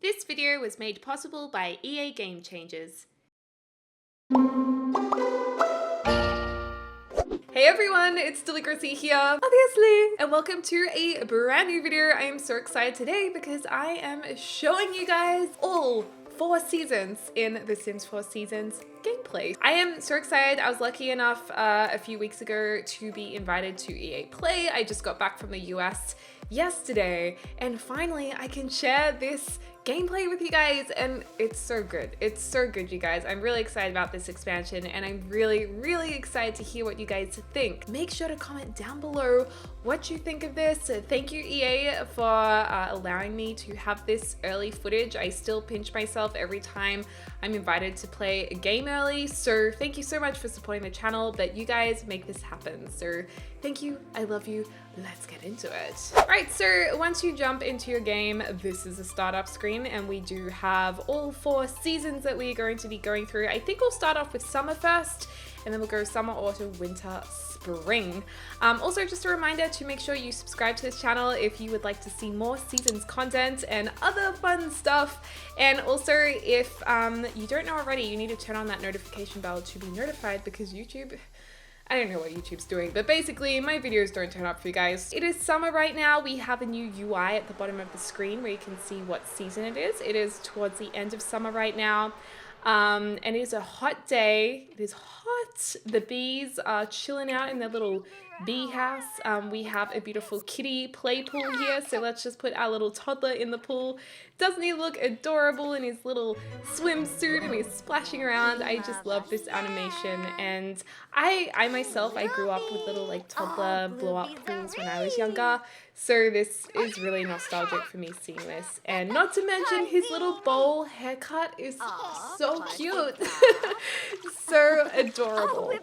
This video was made possible by EA Game Changers. Hey everyone, it's Deligracy here, obviously, and welcome to a brand new video. I am so excited today because I am showing you guys all 4 seasons in The Sims 4 Seasons gameplay. I am so excited. I was lucky enough a few weeks ago to be invited to EA Play. I just got back from the US yesterday and finally I can share this gameplay with you guys, and it's so good. It's so good, you guys. I'm really excited about this expansion and I'm really excited to hear what you guys think. Make sure to comment down below what you think of this. Thank you EA for allowing me to have this early footage. I still pinch myself every time I'm invited to play a game early, so thank you so much for supporting the channel, but you guys make this happen. So thank you, I love you, let's get into it. All right, so once you jump into your game, this is a startup screen and we do have all 4 seasons that we're going to be going through. I think we'll start off with Summerfest and then we'll go summer, autumn, winter, spring. Also, just a reminder to make sure you subscribe to this channel if you would like to see more seasons content and other fun stuff. And also, if you don't know already, you need to turn on that notification bell to be notified, because YouTube, I don't know what YouTube's doing, but basically my videos don't turn up for you guys. It is summer right now. We have a new UI at the bottom of the screen where you can see what season it is. It is towards the end of summer right now. And it is a hot day. It is hot. The bees are chilling out in their little bee house. We have a beautiful kitty play pool here, so let's just put our little toddler in the pool. Doesn't he look adorable in his little swimsuit and he's splashing around? I just love this animation, and I myself, I grew up with little like toddler blow up pools when I was younger, so this is really nostalgic for me seeing this. And not to mention his little bowl haircut is so cute. So adorable.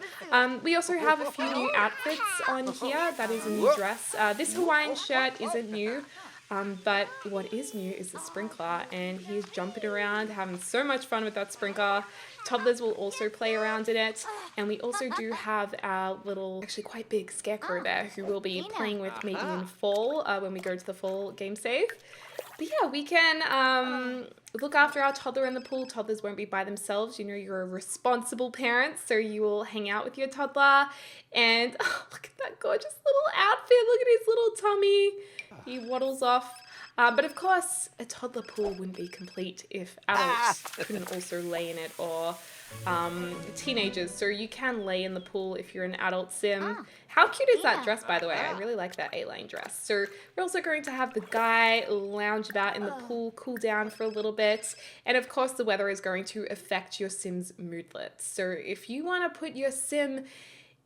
We also have a few new outfits on here. That is a new dress. This Hawaiian shirt isn't new. But what is new is the sprinkler, and he's jumping around, having so much fun with that sprinkler. Toddlers will also play around in it, and we also do have our little, actually quite big scarecrow there who we'll be playing with maybe in fall when we go to the fall game save. But yeah, we can look after our toddler in the pool. Toddlers won't be by themselves. You know, you're a responsible parent, so you will hang out with your toddler. And oh, look at that gorgeous little outfit. Look at his little tummy. He waddles off. But of course, a toddler pool wouldn't be complete if adults couldn't also lay in it, or teenagers. So you can lay in the pool if you're an adult sim. How cute is that dress, by the way? I really like that A-line dress. So we're also going to have the guy lounge about in the pool, cool down for a little bit. And of course, the weather is going to affect your sim's moodlet. So if you want to put your sim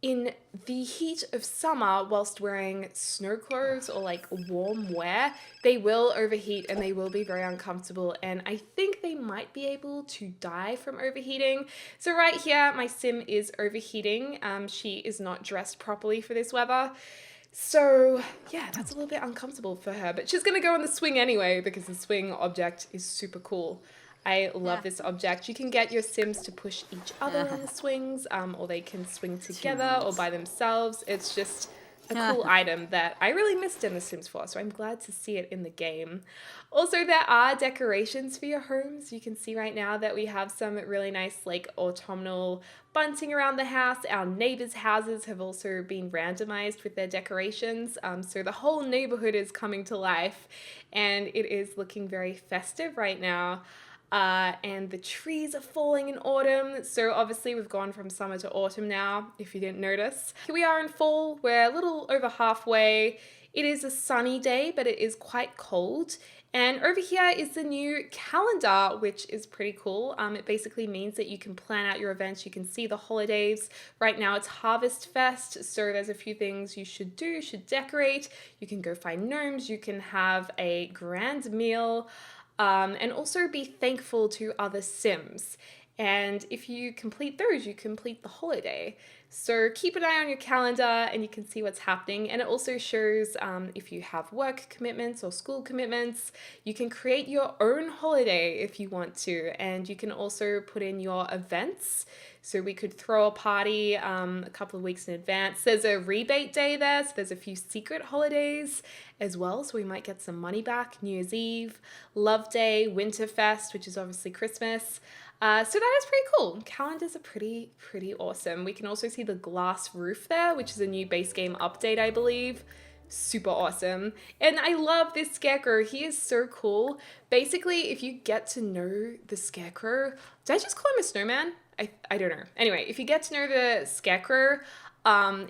in the heat of summer whilst wearing snow clothes or like warm wear, they will overheat and they will be very uncomfortable, and I think they might be able to die from overheating. So right here, my sim is overheating. She is not dressed properly for this weather. So yeah, that's a little bit uncomfortable for her, but she's gonna go on the swing anyway because the swing object is super cool. I love this object. You can get your sims to push each other on the swings, or they can swing together or by themselves. It's just a cool item that I really missed in The Sims 4, so I'm glad to see it in the game. Also, there are decorations for your homes. You can see right now that we have some really nice like autumnal bunting around the house. Our neighbors' houses have also been randomized with their decorations, so the whole neighborhood is coming to life, and it is looking very festive right now. And the trees are falling in autumn, so obviously we've gone from summer to autumn now, if you didn't notice. Here we are in fall. We're a little over halfway. It is a sunny day, but it is quite cold. And over here is the new calendar, which is pretty cool. It basically means that you can plan out your events. You can see the holidays. Right now it's Harvest Fest, so there's a few things you should do. You should decorate. You can go find gnomes. You can have a grand meal. And also be thankful to other sims. And if you complete those, you complete the holiday. So keep an eye on your calendar and you can see what's happening. And it also shows if you have work commitments or school commitments, you can create your own holiday if you want to. And you can also put in your events. So we could throw a party a couple of weeks in advance. There's a rebate day there, so there's a few secret holidays as well. So we might get some money back. New Year's Eve, Love Day, Winterfest, which is obviously Christmas. So that is pretty cool. Calendars are pretty awesome. We can also see the glass roof there, which is a new base game update, I believe. Super awesome. And I love this scarecrow. He is so cool. Basically, if you get to know the scarecrow, did I just call him a snowman? I don't know. Anyway, if you get to know the scarecrow,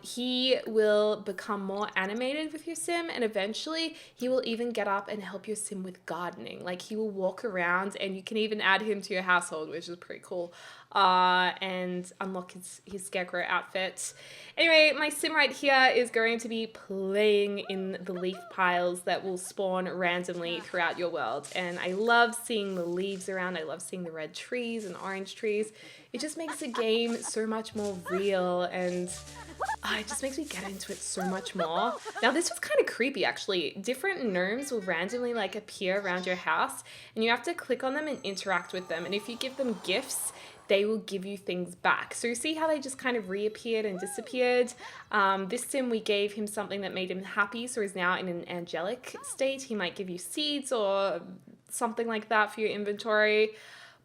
he will become more animated with your sim, and eventually he will even get up and help your sim with gardening. Like, he will walk around and you can even add him to your household, which is pretty cool. And unlock his scarecrow outfit. Anyway, my sim right here is going to be playing in the leaf piles that will spawn randomly throughout your world. And I love seeing the leaves around. I love seeing the red trees and orange trees. It just makes the game so much more real, and it just makes me get into it so much more. Now, this was kind of creepy, actually. Different gnomes will randomly like appear around your house, and you have to click on them and interact with them. And if you give them gifts, they will give you things back. So you see how they just kind of reappeared and disappeared? This sim, we gave him something that made him happy, so he's now in an angelic state. He might give you seeds or something like that for your inventory.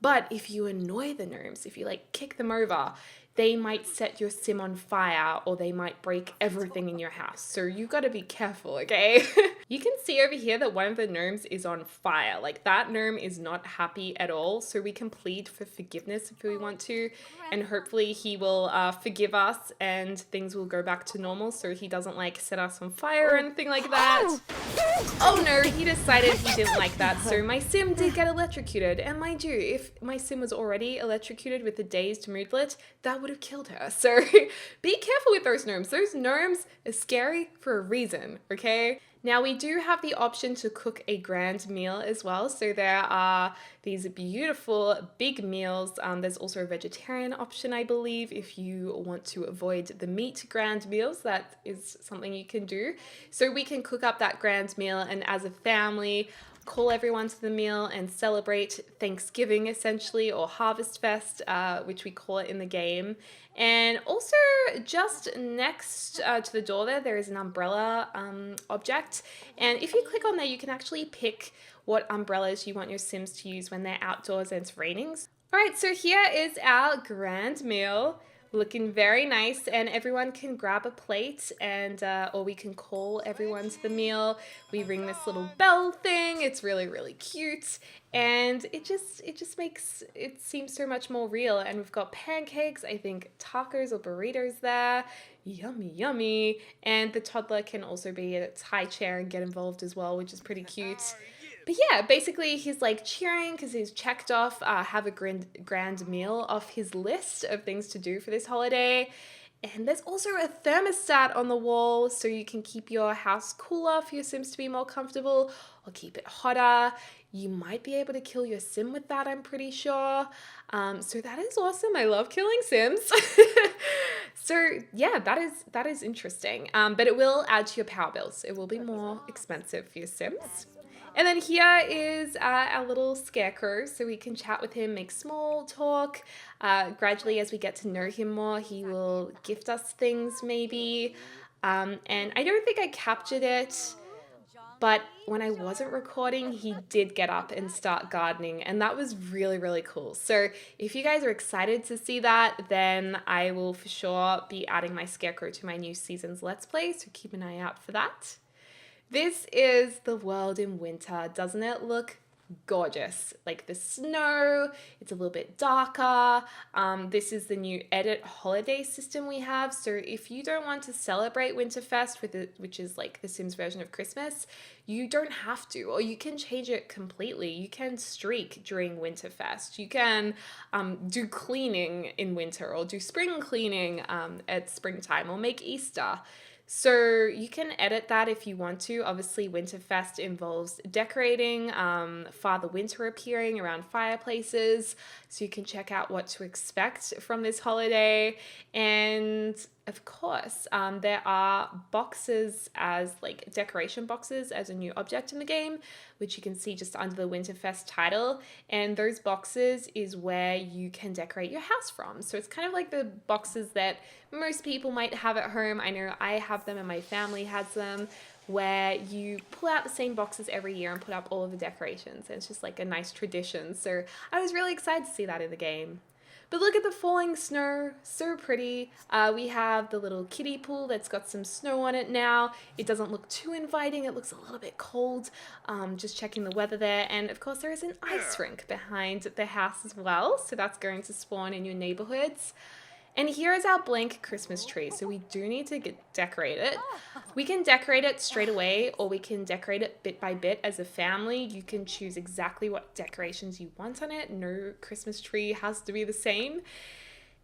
But if you annoy the gnomes, if you like kick them over, they might set your sim on fire, or they might break everything in your house. So you gotta be careful, okay? You can see over here that one of the gnomes is on fire. Like, that gnome is not happy at all. So we can plead for forgiveness if we want to, and hopefully he will forgive us and things will go back to normal, so he doesn't like set us on fire or anything like that. Oh no, he decided he didn't like that. So my sim did get electrocuted. And mind you, if my sim was already electrocuted with the dazed moodlet, that would have killed her. So be careful with those gnomes. Those gnomes are scary for a reason, okay? Now, we do have the option to cook a grand meal as well. So there are these beautiful big meals. There's also a vegetarian option, I believe, if you want to avoid the meat grand meals. That is something you can do. So we can cook up that grand meal, and as a family, call everyone to the meal and celebrate Thanksgiving, essentially, or Harvest Fest, which we call it in the game. And also, just next to the door there is an umbrella object. And if you click on there, you can actually pick what umbrellas you want your Sims to use when they're outdoors and it's raining. All right, so here is our grand meal. Looking very nice, and everyone can grab a plate, and or we can call everyone to the meal. We ring this little bell thing. It's really cute, and it just makes it seem so much more real. And we've got pancakes, I think tacos or burritos there. Yummy. And the toddler can also be in its high chair and get involved as well, which is pretty cute. But yeah, basically he's like cheering because he's checked off have a grand meal off his list of things to do for this holiday. And there's also a thermostat on the wall, so you can keep your house cooler for your Sims to be more comfortable, or keep it hotter. You might be able to kill your Sim with that, I'm pretty sure. So that is awesome. I love killing Sims. So yeah, that is interesting. But it will add to your power bills. It will be more expensive for your Sims. And then here is our little scarecrow, so we can chat with him, make small talk. Gradually, as we get to know him more, he will gift us things maybe. And I don't think I captured it, but when I wasn't recording, he did get up and start gardening, and that was really cool. So if you guys are excited to see that, then I will for sure be adding my scarecrow to my new season's Let's Play, so keep an eye out for that. This is the world in winter. Doesn't it look gorgeous? Like the snow, it's a little bit darker. This is the new edit holiday system we have. So if you don't want to celebrate Winterfest with it, which is like the Sims version of Christmas, you don't have to, or you can change it completely. You can streak during Winterfest. You can do cleaning in winter, or do spring cleaning at springtime, or make Easter. So you can edit that if you want to. Obviously, Winterfest involves decorating, Father Winter appearing around fireplaces, so you can check out what to expect from this holiday. And of course, there are boxes as like decoration boxes as a new object in the game, which you can see just under the Winterfest title. And those boxes is where you can decorate your house from. So it's kind of like the boxes that most people might have at home. I know I have them and my family has them, where you pull out the same boxes every year and put up all of the decorations. And it's just like a nice tradition. So I was really excited to see that in the game. But look at the falling snow, so pretty. We have the little kiddie pool that's got some snow on it now. It doesn't look too inviting, it looks a little bit cold. Just checking the weather there. And of course there is an ice rink behind the house as well, so that's going to spawn in your neighborhoods. And here is our blank Christmas tree, so we do need to decorate it. We can decorate it straight away, or we can decorate it bit by bit as a family. You can choose exactly what decorations you want on it. No Christmas tree has to be the same.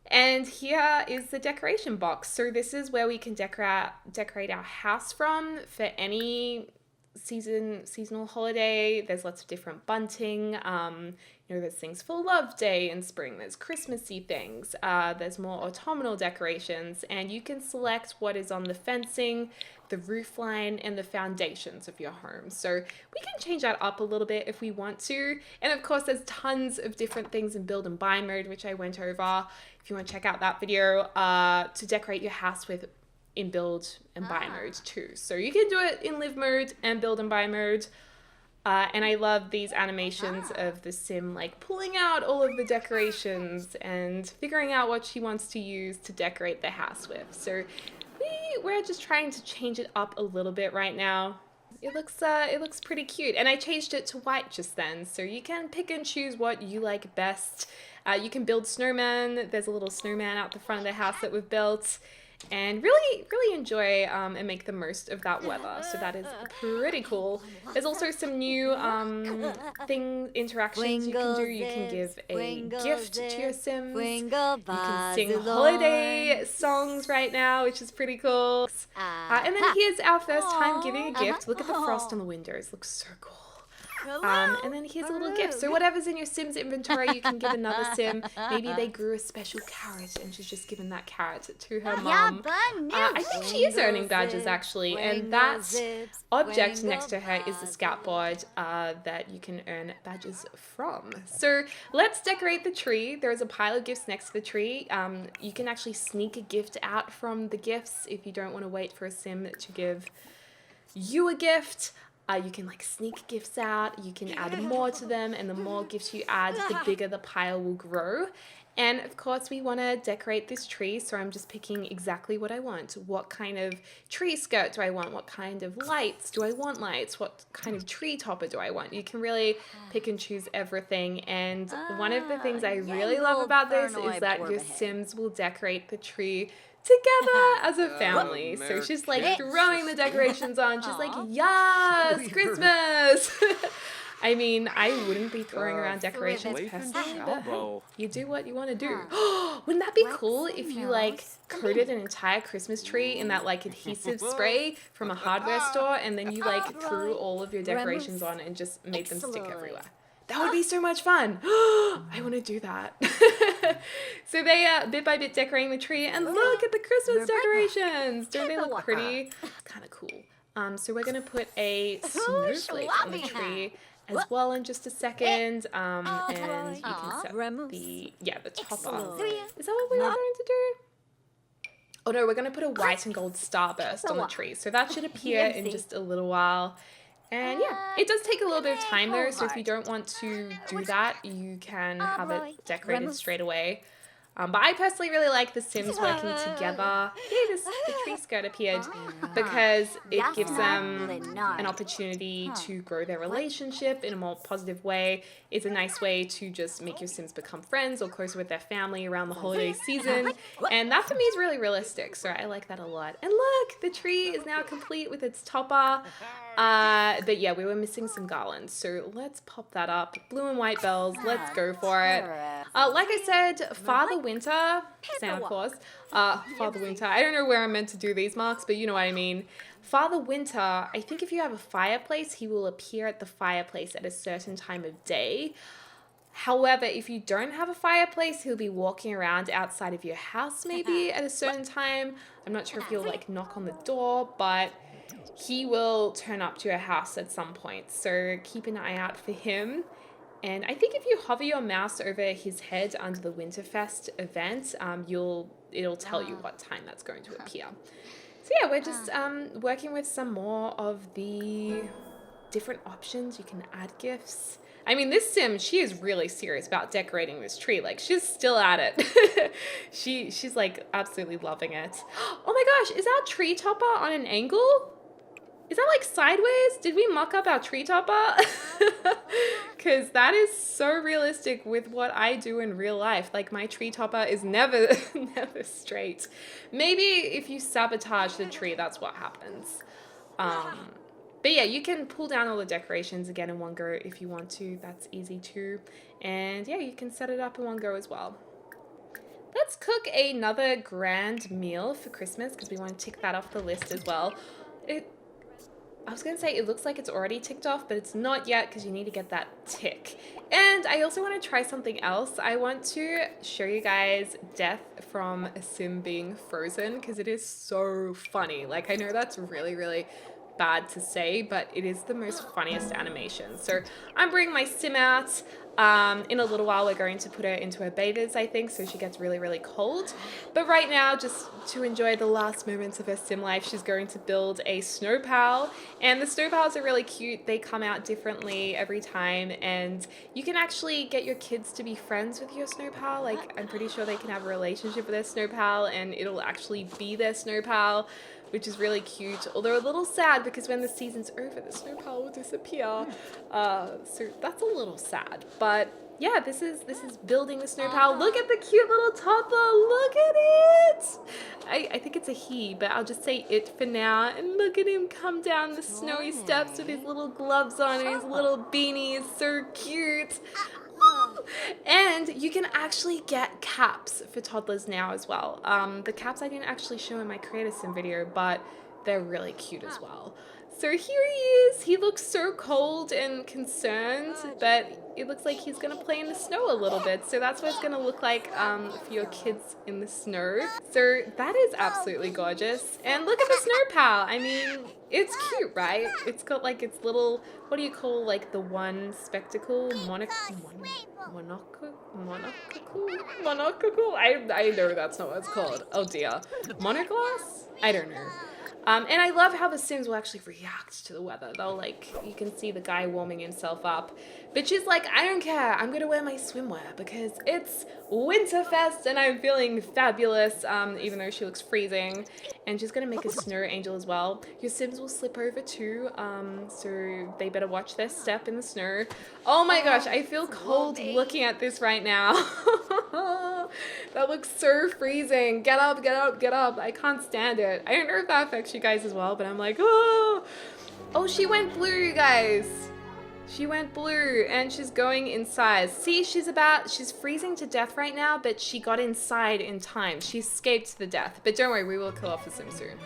And here is the decoration box. So this is where we can decorate our house from for any seasonal holiday. There's lots of different bunting. There's things for Love Day in spring. There's Christmassy things. There's more autumnal decorations, and you can select what is on the fencing, the roof line, and the foundations of your home. So we can change that up a little bit if we want to. And of course, there's tons of different things in build and buy mode, which I went over. If you want to check out that video, to decorate your house with in build and buy mode too. So you can do it in live mode and build and buy mode. And I love these animations of the sim like pulling out all of the decorations and figuring out what she wants to use to decorate the house with. So we're just trying to change it up a little bit right now. It looks pretty cute, and I changed it to white just then, so you can pick and choose what you like best. You can build snowmen. There's a little snowman out the front of the house that we've built. And really enjoy and make the most of that weather. So that is pretty cool. There's also some new interactions you can do. You can give a gift to your Sims. You can sing holiday songs right now, which is pretty cool. And then here's our first time giving a gift. Look at the frost on the windows. Looks so cool. And then here's a little gift. So whatever's in your Sims inventory, you can give another Sim. Maybe they grew a special carrot and she's just given that carrot to her mom. I think she is earning badges actually, and that object next to her is the scout board that you can earn badges from. So let's decorate the tree. There's a pile of gifts next to the tree. You can actually sneak a gift out from the gifts if you don't want to wait for a Sim to give you a gift. You can like sneak gifts out, you can add more to them, and the more gifts you add, the bigger the pile will grow. And of course we want to decorate this tree, so I'm just picking exactly what I want. What kind of tree skirt do I want? What kind of lights? Do I want lights? What kind of tree topper do I want? You can really pick and choose everything. And one of the things I really love about this is that your Sims will decorate the tree together as a family. So she's like throwing the decorations on. She's like, yes, Christmas. I mean, I wouldn't be throwing around decorations personally, but hey, you do what you want to do. Wouldn't that be cool if you like coated an entire Christmas tree in that like adhesive spray from a hardware store, and then you like threw all of your decorations on and just made them stick everywhere? That would be so much fun. I want to do that. So they bit by bit decorating the tree, and look at the Christmas decorations. Don't they look pretty? It's kind of cool. So we're going to put a snowflake on the tree as well in just a second. And you can set the topper. Is that what we were going to do? Oh no, we're going to put a white and gold starburst on the tree. So that should appear in just a little while. And yeah, it does take a little bit of time though, so if you don't want to do that, you can have it decorated straight away. But I personally really like the Sims working together. Yeah, the tree skirt appeared because it gives them an opportunity to grow their relationship in a more positive way. It's a nice way to just make your Sims become friends or closer with their family around the holiday season. And that for me is really realistic, so I like that a lot. And look, the tree is now complete with its topper. But yeah, we were missing some garlands, so let's pop that up. Blue and white bells, let's go for it. Like I said, Father Winter, Santa Claus, Father Winter, I don't know where I'm meant to do these marks, but you know what I mean. Father Winter, I think if you have a fireplace, he will appear at the fireplace at a certain time of day. However, if you don't have a fireplace, he'll be walking around outside of your house maybe at a certain time. I'm not sure if he'll like knock on the door, but he will turn up to your house at some point. So keep an eye out for him. And I think if you hover your mouse over his head under the Winterfest event, it'll tell you what time that's going to appear. So yeah, we're just working with some more of the different options. You can add gifts. I mean, this sim, she is really serious about decorating this tree. Like, she's still at it. She's like absolutely loving it. Oh my gosh, is our tree topper on an angle? Is that like sideways? Did we muck up our tree topper? Because that is so realistic with what I do in real life. Like, my tree topper is never straight. Maybe if you sabotage the tree, that's what happens. But yeah, you can pull down all the decorations again in one go if you want to. That's easy too. And yeah, you can set it up in one go as well. Let's cook another grand meal for Christmas because we want to tick that off the list as well. I was going to say it looks like it's already ticked off, but it's not yet because you need to get that tick. And I also want to try something else. I want to show you guys death from a sim being frozen because it is so funny. Like, I know that's really, really bad to say, but it is the most funniest animation. So I'm bringing my sim out. In a little while, we're going to put her into her bathers, I think, so she gets really, really cold. But right now, just to enjoy the last moments of her sim life, she's going to build a snow pal. And the snow pals are really cute. They come out differently every time, and you can actually get your kids to be friends with your snow pal. Like, I'm pretty sure they can have a relationship with their snow pal, and it'll actually be their snow pal, which is really cute, although a little sad because when the season's over, the snow pal will disappear. So that's a little sad. But yeah, this is building the snow pal. Look at the cute little toddler. Look at it. I think it's a he, but I'll just say it for now. And look at him come down the snowy steps with his little gloves on and his little beanie. It's so cute. And you can actually get caps for toddlers now as well. The caps I didn't actually show in my Creator Sim video, but they're really cute as well. So here he is. He looks so cold and concerned, but it looks like he's going to play in the snow a little bit. So that's what it's going to look like for your kids in the snow. So that is absolutely gorgeous. And look at the snow pal. I mean, it's cute, right? It's got like its little, what do you call like the one spectacle? Monocle? I know that's not what it's called. Oh dear. Monoglass? I don't know. And I love how the Sims will actually react to the weather. They'll like, you can see the guy warming himself up. But she's like, I don't care. I'm going to wear my swimwear because it's Winterfest and I'm feeling fabulous, even though she looks freezing. And she's going to make a snow angel as well. Your Sims will slip over too, so they better watch their step in the snow. Oh my gosh, I feel cold looking at this right now. That looks so freezing. Get up, get up, get up. I can't stand it. I don't know if that affects you guys as well, but I'm like, oh. Oh, she went blue, you guys. She went blue and she's going inside. See, she's freezing to death right now, but she got inside in time. She escaped the death. But don't worry, we will kill off the sim soon.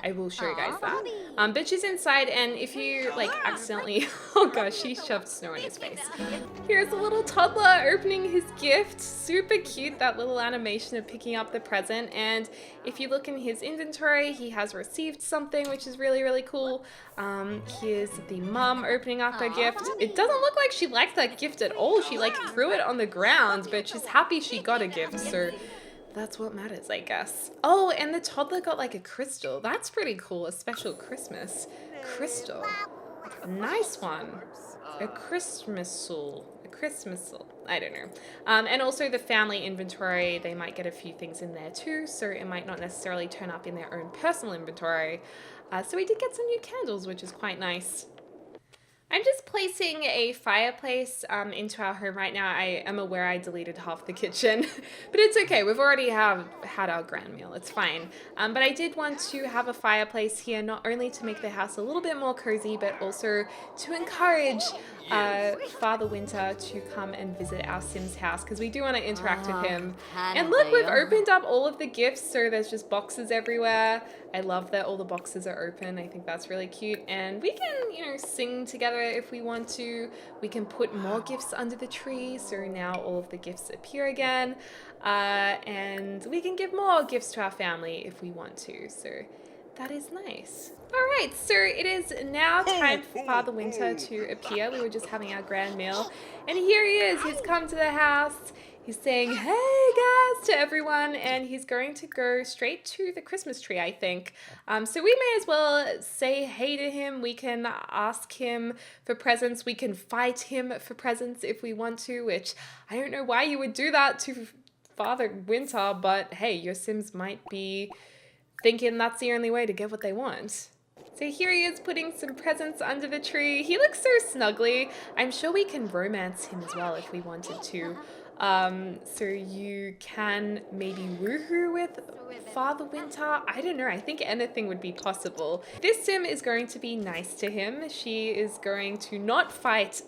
I will show you guys that. But she's inside, and if you like accidentally, oh gosh, she shoved snow in his face. Here's a little toddler opening his gift. Super cute, that little animation of picking up the present. And if you look in his inventory, he has received something, which is really, really cool. Here's the mom opening up her gift. It doesn't look like she liked that gift at all. She like threw it on the ground, but she's happy she got a gift, so that's what matters, I guess. Oh, and the toddler got like a crystal. That's pretty cool, a special Christmas crystal. Nice one. A Christmasal. I don't know. And also the family inventory, they might get a few things in there too, so it might not necessarily turn up in their own personal inventory. So we did get some new candles, which is quite nice. I'm just placing a fireplace into our home right now. I am aware I deleted half the kitchen, but it's okay. We've already had our grand meal. It's fine. But I did want to have a fireplace here, not only to make the house a little bit more cozy, but also to encourage Father Winter to come and visit our Sims house, because we do want to interact with him. And look, we've opened up all of the gifts, so there's just boxes everywhere. I love that all the boxes are open. I think that's really cute. And we can, you know, sing together if we want to. We can put more gifts under the tree, so now all of the gifts appear again. And we can give more gifts to our family if we want to. So that is nice. All right, so it is now time for Father Winter to appear. We were just having our grand meal, and here he is. He's come to the house. He's saying, hey guys, to everyone, and he's going to go straight to the Christmas tree, I think. So we may as well say hey to him. We can ask him for presents. We can fight him for presents if we want to, which I don't know why you would do that to Father Winter, but hey, your Sims might be thinking that's the only way to get what they want. So here he is putting some presents under the tree. He looks so snuggly. I'm sure we can romance him as well if we wanted to. So you can maybe woohoo with Father Winter. I don't know. I think anything would be possible. This Sim is going to be nice to him. She is going to not fight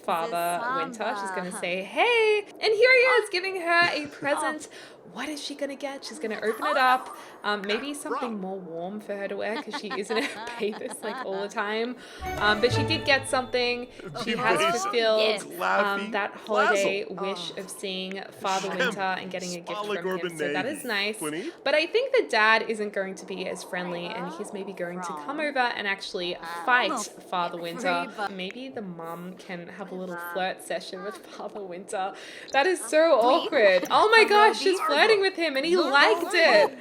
Father Winter. She's going to say, hey, and here he is giving her a present. What is she gonna get? She's gonna open it up. Maybe something more warm for her to wear, because she isn't a Pavis like all the time. But she did get something. She has fulfilled that holiday wish of seeing Father Winter and getting a gift from him. So that is nice. But I think the dad isn't going to be as friendly, and he's maybe going to come over and actually fight Father Winter. Maybe the mom can have a little flirt session with Father Winter. That is so awkward. Oh my gosh, she's flirting with him, and he liked it.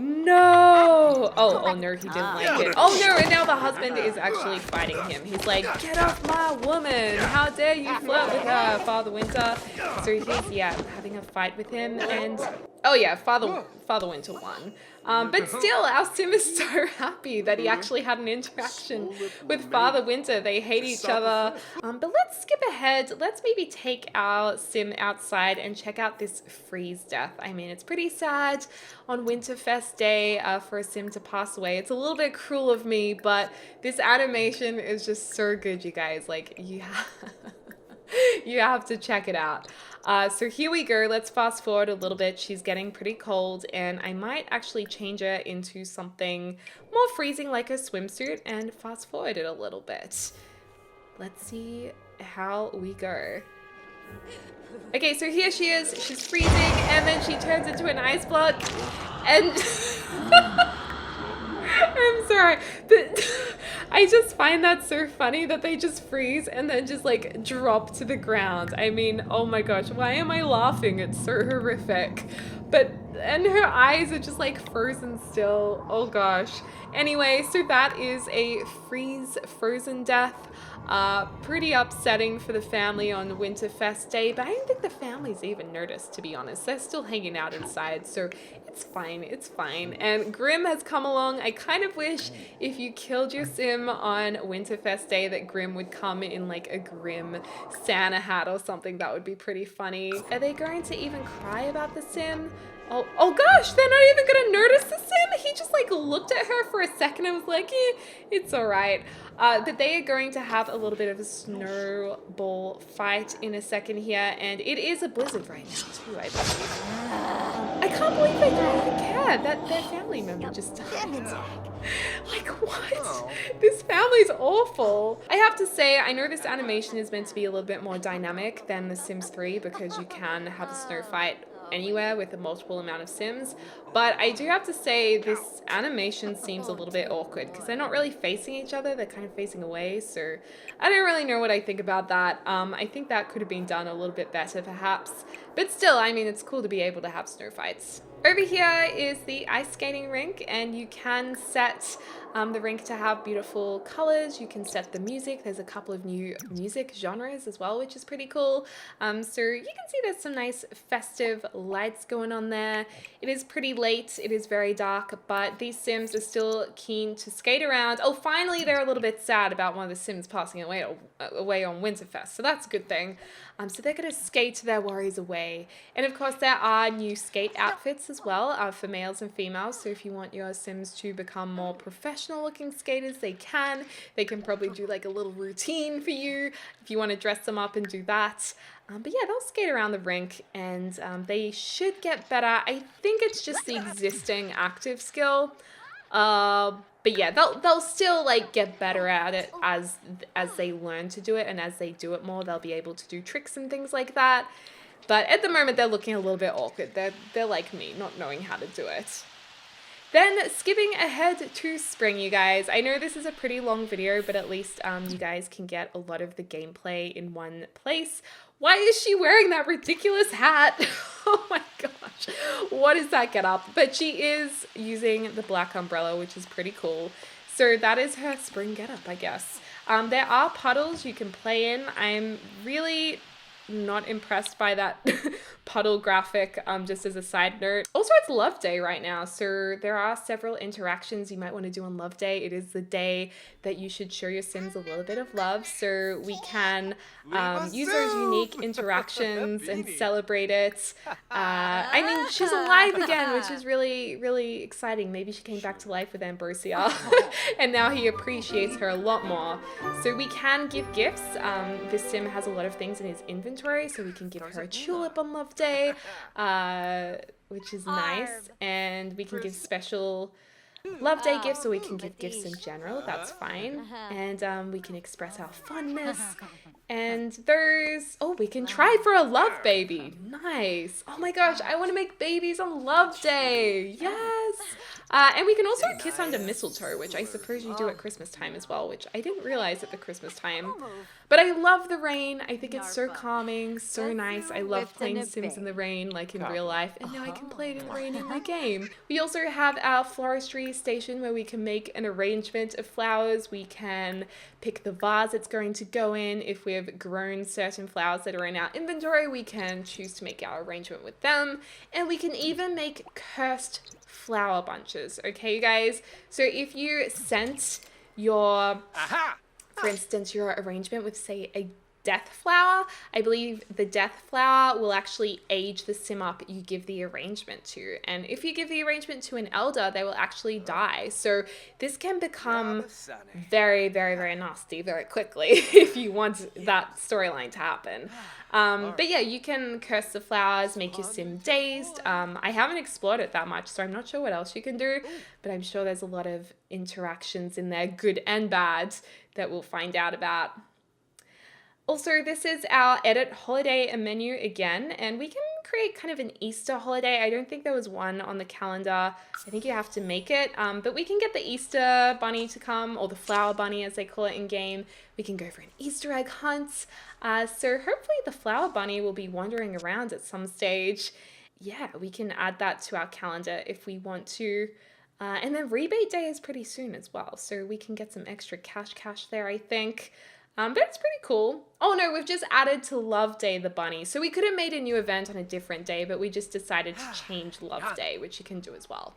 No. Oh no, he didn't like it. Oh no, and now the husband is actually fighting him. He's like, get off my woman. How dare you flirt with her, Father Winter. So he's, yeah, having a fight with him, and oh yeah, Father Winter won. But still, our Sim is so happy that he actually had an interaction with Father Winter. They hate each other. But let's skip ahead. Let's maybe take our Sim outside and check out this freeze death. I mean, it's pretty sad on Winterfest Day for a Sim to pass away. It's a little bit cruel of me, but this animation is just so good, you guys. Like, you have to check it out. So here we go. Let's fast forward a little bit. She's getting pretty cold, and I might actually change her into something more freezing like a swimsuit and fast forward it a little bit. Let's see how we go. Okay, so here she is. She's freezing, and then she turns into an ice block, and I'm sorry, but I just find that so funny that they just freeze and then just like drop to the ground. I mean, oh my gosh, why am I laughing? It's so horrific. But, and her eyes are just like frozen still. Oh gosh. Anyway, so that is a frozen death. Pretty upsetting for the family on Winterfest Day, but I don't think the family's even noticed, to be honest. They're still hanging out inside, so it's fine, it's fine. And Grim has come along. I kind of wish if you killed your Sim on Winterfest Day that Grim would come in like a Grim Santa hat or something. That would be pretty funny. Are they going to even cry about the Sim? Oh gosh, they're not even gonna notice the Sim. He just like looked at her for a second and was like, it's all right. But they are going to have a little bit of a snowball fight in a second here, and it is a blizzard right now too, I believe. I can't believe they don't even care that their family member just died. Like, what? This family's awful. I have to say, I know this animation is meant to be a little bit more dynamic than The Sims 3 because you can have a snow fight anywhere with a multiple amount of Sims, but I do have to say this animation seems a little bit awkward because they're not really facing each other, they're kind of facing away, so I don't really know what I think about that. I think that could have been done a little bit better perhaps, but still, I mean, it's cool to be able to have snow fights. Over here is the ice skating rink, and you can set the rink to have beautiful colors. You can set the music. There's a couple of new music genres as well, which is pretty cool. So you can see there's some nice festive lights going on there. It is pretty late. It is very dark, but these Sims are still keen to skate around. Oh, finally, they're a little bit sad about one of the Sims passing away on Winterfest, so that's a good thing. So they're going to skate their worries away. And of course, there are new skate outfits as well for males and females. So if you want your Sims to become more professional looking skaters, they can. They can probably do like a little routine for you if you want to dress them up and do that. But yeah, they'll skate around the rink and they should get better. I think it's just the existing active skill. But yeah, they'll still like get better at it as they learn to do it, and as they do it more, they'll be able to do tricks and things like that. But at the moment, they're looking a little bit awkward. They're like me, not knowing how to do it. Then skipping ahead to spring, you guys. I know this is a pretty long video, but at least you guys can get a lot of the gameplay in one place. Why is she wearing that ridiculous hat? Oh my gosh, what is that get up? But she is using the black umbrella, which is pretty cool. So that is her spring get up, I guess. There are puddles you can play in. I'm really not impressed by that puddle graphic, just as a side note. Also, it's Love Day right now, so there are several interactions you might want to do on Love Day. It is the day that you should show your Sims a little bit of love, so we can use those unique interactions and celebrate it. I mean, she's alive again, which is really, really exciting. Maybe she came back to life with Ambrosia, and now he appreciates her a lot more. So we can give gifts. This Sim has a lot of things in his inventory, so we can give her a tulip on Love Day, which is nice, and we can give special Love Day gifts, or we can give gifts in general. That's fine, and we can express our fondness. And those, oh, we can try for a love baby. Nice. Oh my gosh, I want to make babies on Love Day. Yes. And we can also kiss under mistletoe, which I suppose you do at Christmas time as well, which I didn't realize at the Christmas time. But I love the rain. I think it's so calming, so nice. I love playing Sims in the rain, like in real life, and now I can play it in the rain in my game. We also have our Forestry Station where we can make an arrangement of flowers. We can pick the vase it's going to go in. If we've grown certain flowers that are in our inventory, we can choose to make our arrangement with them. And we can even make cursed flower bunches. Okay, you guys? So if you sent your, for instance, your arrangement with, say, a death flower, I believe the death flower will actually age the Sim up you give the arrangement to. And if you give the arrangement to an elder, they will actually die. So this can become very, very, very nasty very quickly if you want that storyline to happen. But yeah, you can curse the flowers, make your Sim dazed. I haven't explored it that much, so I'm not sure what else you can do, but I'm sure there's a lot of interactions in there, good and bad, that we'll find out about. Also, this is our edit holiday menu again, and we can create kind of an Easter holiday. I don't think there was one on the calendar. I think you have to make it, but we can get the Easter bunny to come, or the flower bunny as they call it in game. We can go for an Easter egg hunt. So hopefully the flower bunny will be wandering around at some stage. Yeah, we can add that to our calendar if we want to. And then rebate day is pretty soon as well, so we can get some extra cash there, I think. But it's pretty cool. Oh no, we've just added to Love Day the bunny. So we could have made a new event on a different day, but we just decided to change Love Day, which you can do as well.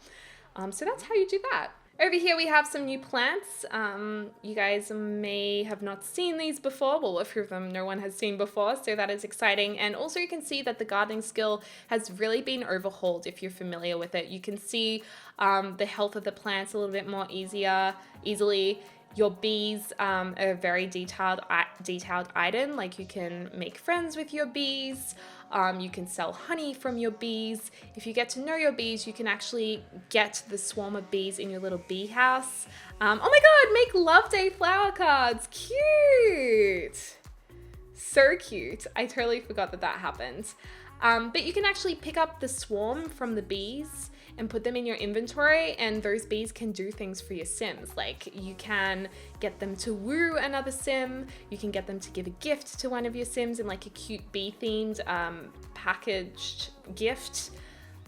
So that's how you do that. Over here we have some new plants. You guys may have not seen these before. Well, a few of them no one has seen before, so that is exciting. And also you can see that the gardening skill has really been overhauled if you're familiar with it. You can see the health of the plants a little bit more easily. Your bees are a very detailed item. Like, you can make friends with your bees. You can sell honey from your bees. If you get to know your bees, you can actually get the swarm of bees in your little bee house. Oh my god, make Love Day flower cards. Cute. So cute. I totally forgot that happened. But you can actually pick up the swarm from the bees and put them in your inventory, and those bees can do things for your Sims. Like, you can get them to woo another Sim, you can get them to give a gift to one of your Sims in like a cute bee themed packaged gift.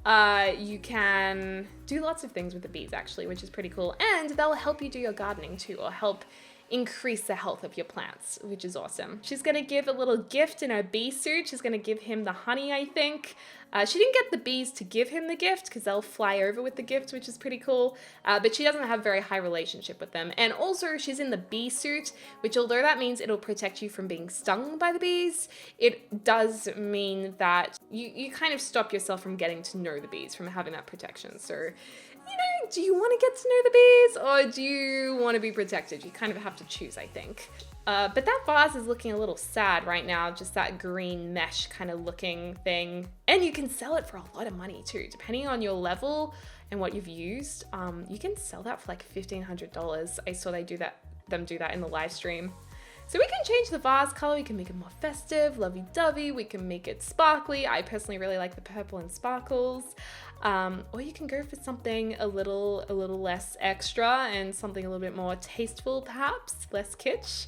You can do lots of things with the bees actually, which is pretty cool. And they'll help you do your gardening too, or help increase the health of your plants, which is awesome. She's gonna give a little gift in her bee suit. She's gonna give him the honey, I think. She didn't get the bees to give him the gift because they'll fly over with the gift, which is pretty cool. But she doesn't have a very high relationship with them. And also she's in the bee suit, which although that means it'll protect you from being stung by the bees, it does mean that you kind of stop yourself from getting to know the bees, from having that protection. So, you know, do you want to get to know the bees or do you want to be protected? You kind of have to choose, I think. But that vase is looking a little sad right now, just that green mesh kind of looking thing. And you can sell it for a lot of money too, depending on your level and what you've used. You can sell that for like $1,500. I saw them do that in the live stream. So we can change the vase color, we can make it more festive, lovey-dovey, we can make it sparkly. I personally really like the purple and sparkles. Or you can go for something a little less extra and something a little bit more tasteful perhaps, less kitsch.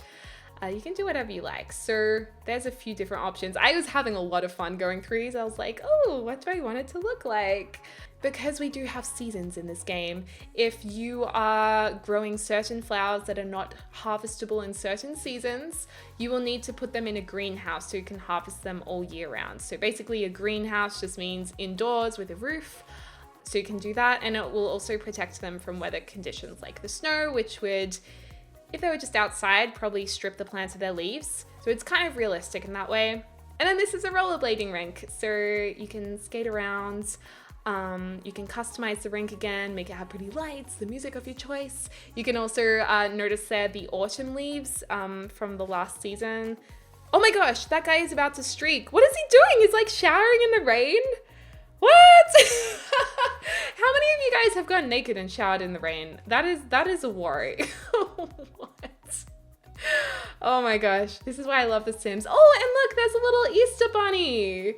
You can do whatever you like. So there's a few different options. I was having a lot of fun going through these. I was like, oh, what do I want it to look like? Because we do have seasons in this game. If you are growing certain flowers that are not harvestable in certain seasons, you will need to put them in a greenhouse so you can harvest them all year round. So basically a greenhouse just means indoors with a roof. So you can do that, and it will also protect them from weather conditions like the snow, which would, if they were just outside, probably strip the plants of their leaves. So it's kind of realistic in that way. And then this is a rollerblading rink. So you can skate around. You can customize the rink again, make it have pretty lights, the music of your choice. You can also notice there the autumn leaves from the last season. Oh my gosh, that guy is about to streak. What is he doing? He's like showering in the rain? What? How many of you guys have gone naked and showered in the rain? That is a worry. What? Oh my gosh, this is why I love The Sims. Oh, and look, there's a little Easter bunny.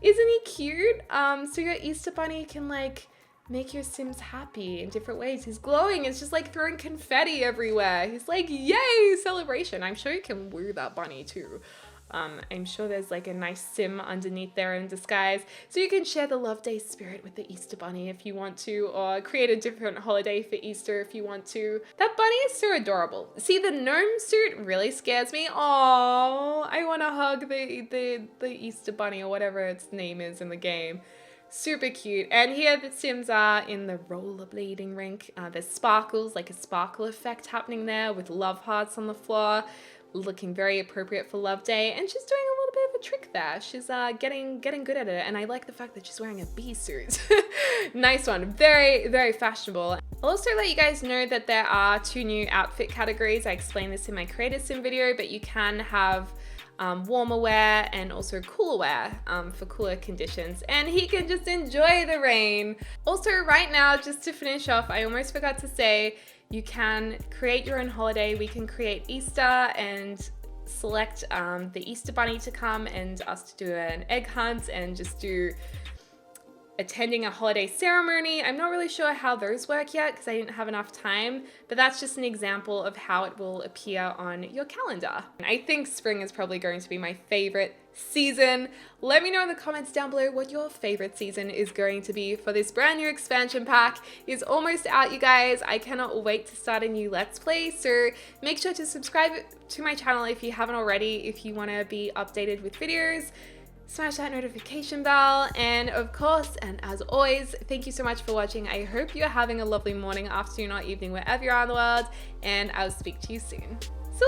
Isn't he cute? So your Easter bunny can like make your Sims happy in different ways. He's glowing. It's just like throwing confetti everywhere. He's like, yay, celebration. I'm sure you can woo that bunny too. I'm sure there's like a nice sim underneath there in disguise. So you can share the Love Day spirit with the Easter bunny if you want to, or create a different holiday for Easter if you want to. That bunny is so adorable. See, the gnome suit really scares me. Oh, I want to hug the Easter bunny or whatever its name is in the game. Super cute. And here the Sims are in the rollerblading rink. There's sparkles, like a sparkle effect happening there with love hearts on the floor, looking very appropriate for Love Day. And she's doing a little bit of a trick there. She's getting good at it. And I like the fact that she's wearing a bee suit. Nice one. Very, very fashionable. I'll also let you guys know that there are 2 new outfit categories. I explained this in my Creator Sim video, but you can have warmer wear and also cooler wear for cooler conditions, and he can just enjoy the rain. Also right now, just to finish off, I almost forgot to say, you can create your own holiday. We can create Easter and select the Easter bunny to come and us to do an egg hunt and just do attending a holiday ceremony. I'm not really sure how those work yet because I didn't have enough time, but that's just an example of how it will appear on your calendar. I think spring is probably going to be my favorite season. Let me know in the comments down below what your favorite season is going to be for this brand new expansion pack. It's almost out, you guys. I cannot wait to start a new Let's Play, so make sure to subscribe to my channel if you haven't already, if you want to be updated with videos. Smash that notification bell, and of course, and as always, thank you so much for watching. I hope you're having a lovely morning, afternoon, or evening wherever you are in the world, and I'll speak to you soon. So